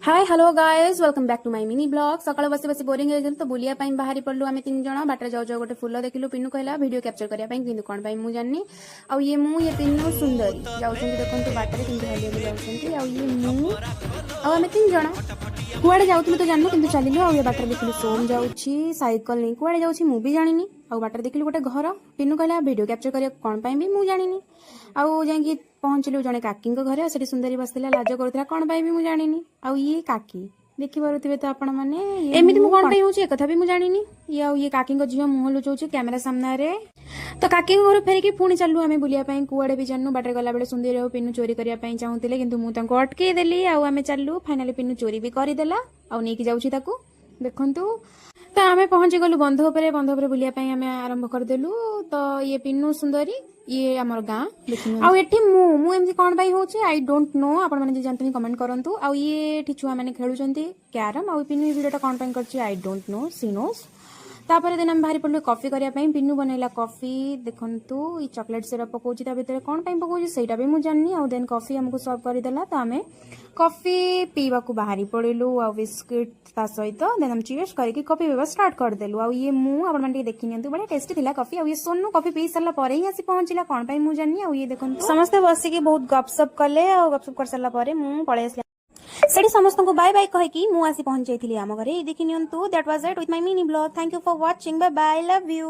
Hi hello guys welcome back to my mini blog. सकाळ बसी बसी बोरिंग हो तो बुलिया पाई बाहरी पड़लु आमे तीन जण बाटर जाऊ जाऊ गोटे फुल देखिलु पिन्नू कहला वीडियो कैप्चर करिया पाई किंतु कोन पाई मु जाननी आ ये पिन्नू सुंदरी जाउछंती देखंतु बाटर किंतु हली हली जाउछंती आ ये मु आ आमे तीन जण कुआडे जाउथलु तो जाननु किंतु चलिलु आ ये बाटर देखिलु सोम जाउछि साइकल नै कुआडे जाउछि मु भी जानिनी आ बाटर देखिलु गोटे घर पिन्नू कहला वीडियो कैप्चर करिया कोन पाई भी मु जानिनी आउ जाई पहुंचलु जने काकी घरे से सुंदरी बसला लाज करूला कौन पाई भी मु जानिनी आ ये काकी देखि पारुथिबे तो आपण माने एमिति मु कोन पाई होची एकथा भी मु जानिनी ये आ ये काकी झियो मुह लुचौची कैमरा सामने रे तो काकी घर फेरिकी पुणी चलू आमे बुलिया पाई कुआडे भी जाननु बाटर गला बेले सुंदरी और पिन्नू चोरी करिया पाई चाहुतिले किंतु मु तांको अटके देली आ आमे चलू फाइनली पिन्नू चोरी भी करि देला आ नेकी जाउची ताकू देखंतु तो आमे पहुंची गलु बंध उपरे बुलिया पाई आमे आरंभ कर देलु तो ये पिन्नू सुंदरी ये हमर गाँ आ एठी मु एमती कोन पाई होची आई डोंट नो आपण माने जे जानतनी कमेंट करंतु आ ये एठी छुआ माने खेलुचंती कैरम आ पिन्नू वीडियोटा कोन पाई करची आई डोंट नो सी नोस तापर दिन हम बाहरी पड़लु कॉफी करिया पाई पिन्नू बनैला कॉफी देखंतु ई चॉकलेट सिरप पकोची ता भीतर कोन पाई पकोची सेटा भी मु जाननी आ देन कॉफी हमको सर्व करि देला त हमें कॉफी पीवा को बाहरी पड़लु आ बिस्किट ता सहित देन हम चीयर्स करके कॉफी पीवा स्टार्ट कर देलु आ ये मु आपण माने देखि नियंतु बडे टेस्टी थिला कॉफी आ ये सोनू कॉफी पी सरला परे ही आसी पहुंचिला कोन पाई मु जाननी आ ये देखंतु समस्त बसी के बहुत गपसप कले आ गपसप कर सरला परे मु पळे आसला सेठी समस्त को बाय बाय कहे कि मु आसी पहुंच जाइथिली आम घरे देखि नियंतु that was it with my mini blog thank you for watching bye bye love you.